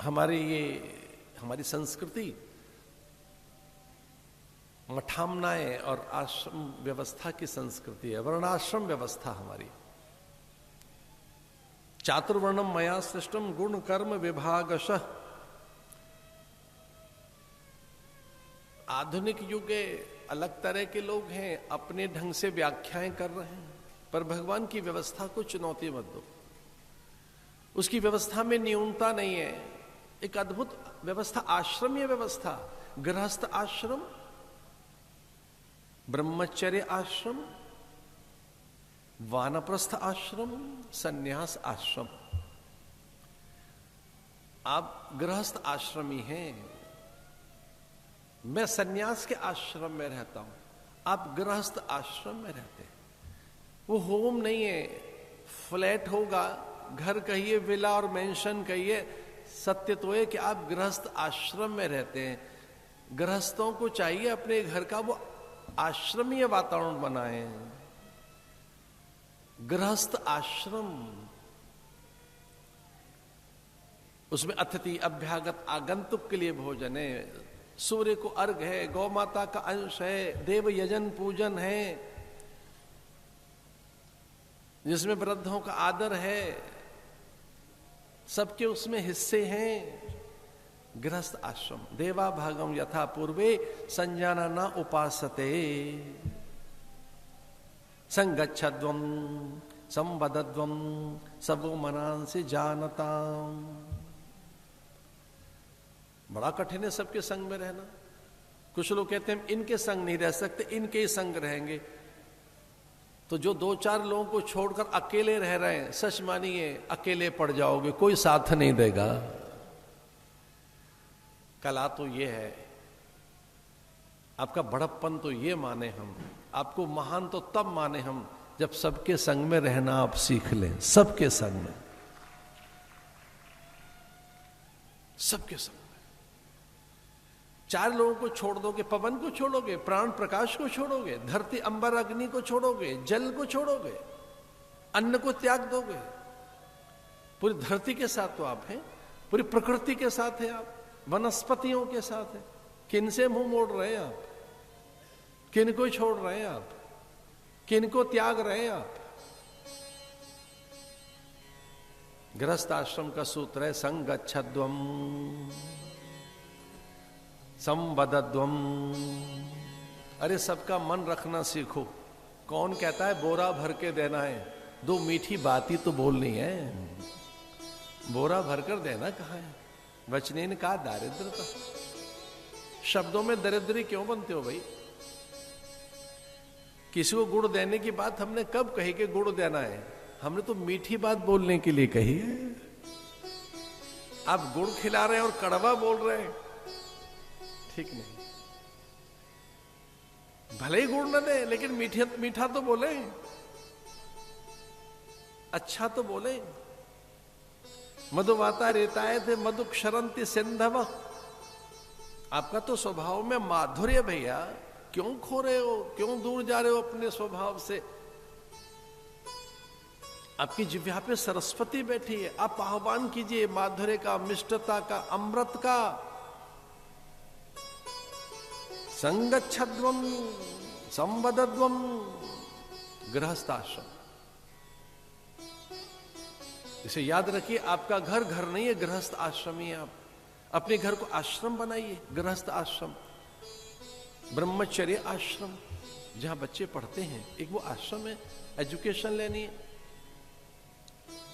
हमारी संस्कृति मठामनाएं और आश्रम व्यवस्था की संस्कृति है, वर्णाश्रम व्यवस्था हमारी। चातुर्वर्णम मया सृष्टम गुण कर्म विभागशः। आधुनिक युग के अलग तरह के लोग हैं, अपने ढंग से व्याख्याएं कर रहे हैं, पर भगवान की व्यवस्था को चुनौती मत दो। उसकी व्यवस्था में न्यूनता नहीं है, एक अद्भुत व्यवस्था, आश्रमीय व्यवस्था। गृहस्थ आश्रम, ब्रह्मचर्य आश्रम, वानप्रस्थ आश्रम, सन्यास आश्रम। आप गृहस्थ आश्रमी हैं, मैं सन्यास के आश्रम में रहता हूं, आप गृहस्थ आश्रम में रहते हैं। वो होम नहीं है, फ्लैट होगा, घर कहिए, विला और मेंशन कहिए, सत्य तो है कि आप गृहस्थ आश्रम में रहते हैं। गृहस्थों को चाहिए अपने घर का वो आश्रमीय वातावरण बनाए। गृहस्थ आश्रम, उसमें अतिथि अभ्यागत आगंतुक के लिए भोजन है, सूर्य को अर्घ है, गौ माता का अंश है, देव यजन पूजन है, जिसमें वृद्धों का आदर है, सबके उसमें हिस्से हैं। गृहस्थ आश्रम। देवा भागम यथा पूर्वे संजाना न उपासते संगच्छध्वम संवदध्वम सबो मनांसि जानता। बड़ा कठिन है सबके संग में रहना। कुछ लोग कहते हैं इनके संग नहीं रह सकते, इनके ही संग रहेंगे। तो जो दो चार लोगों को छोड़कर अकेले रह रहे हैं, सच मानिए अकेले पड़ जाओगे, कोई साथ नहीं देगा। कला तो ये है, आपका बड़प्पन तो ये माने हम, आपको महान तो तब माने हम जब सबके संग में रहना आप सीख लें। सबके संग में, सबके संग में। चार लोगों को छोड़ दोगे, पवन को छोड़ोगे, प्राण प्रकाश को छोड़ोगे, धरती अंबर अग्नि को छोड़ोगे, जल को छोड़ोगे, अन्न को त्याग दोगे। पूरी धरती के साथ तो आप हैं, पूरी प्रकृति के साथ हैं आप, वनस्पतियों के साथ है। किन से मुंह मोड़ रहे हैं आप? किन को छोड़ रहे हैं आप? किन को त्याग रहे हैं आप? गृहस्थ आश्रम का सूत्र है संगच्छध्वम संवदध्वम। अरे सबका मन रखना सीखो। कौन कहता है बोरा भर के देना है? दो मीठी बात ही तो बोलनी है। बोरा भरकर देना कहाँ है? वचने ने कहा दारिद्रता। शब्दों में दरिद्री क्यों बनते हो भाई? किसी को गुड़ देने की बात हमने कब कही कि गुड़ देना है? हमने तो मीठी बात बोलने के लिए कही है। आप गुड़ खिला रहे हैं और कड़वा बोल रहे हैं, ठीक नहीं। भले ही गुड़ न दे, लेकिन मीठा तो बोले, अच्छा तो बोले। मधुवाता रेताए थे मधु क्षरंति सिंधव। आपका तो स्वभाव में माधुर्य भैया, क्यों खो रहे हो? क्यों दूर जा रहे हो अपने स्वभाव से? आपकी जिह्वा पे सरस्वती बैठी है, आप आह्वान कीजिए माधुर्य का, मिष्टता का, अमृत का। संगच्छध्वम संवदध्वम। गृहस्थाश्रम, इसे याद रखिए। आपका घर घर नहीं है, गृहस्थ आश्रमी है। आप अपने घर को आश्रम बनाइए। गृहस्थ आश्रम, ब्रह्मचर्य आश्रम, जहां बच्चे पढ़ते हैं, एक वो आश्रम है। एजुकेशन लेनी है,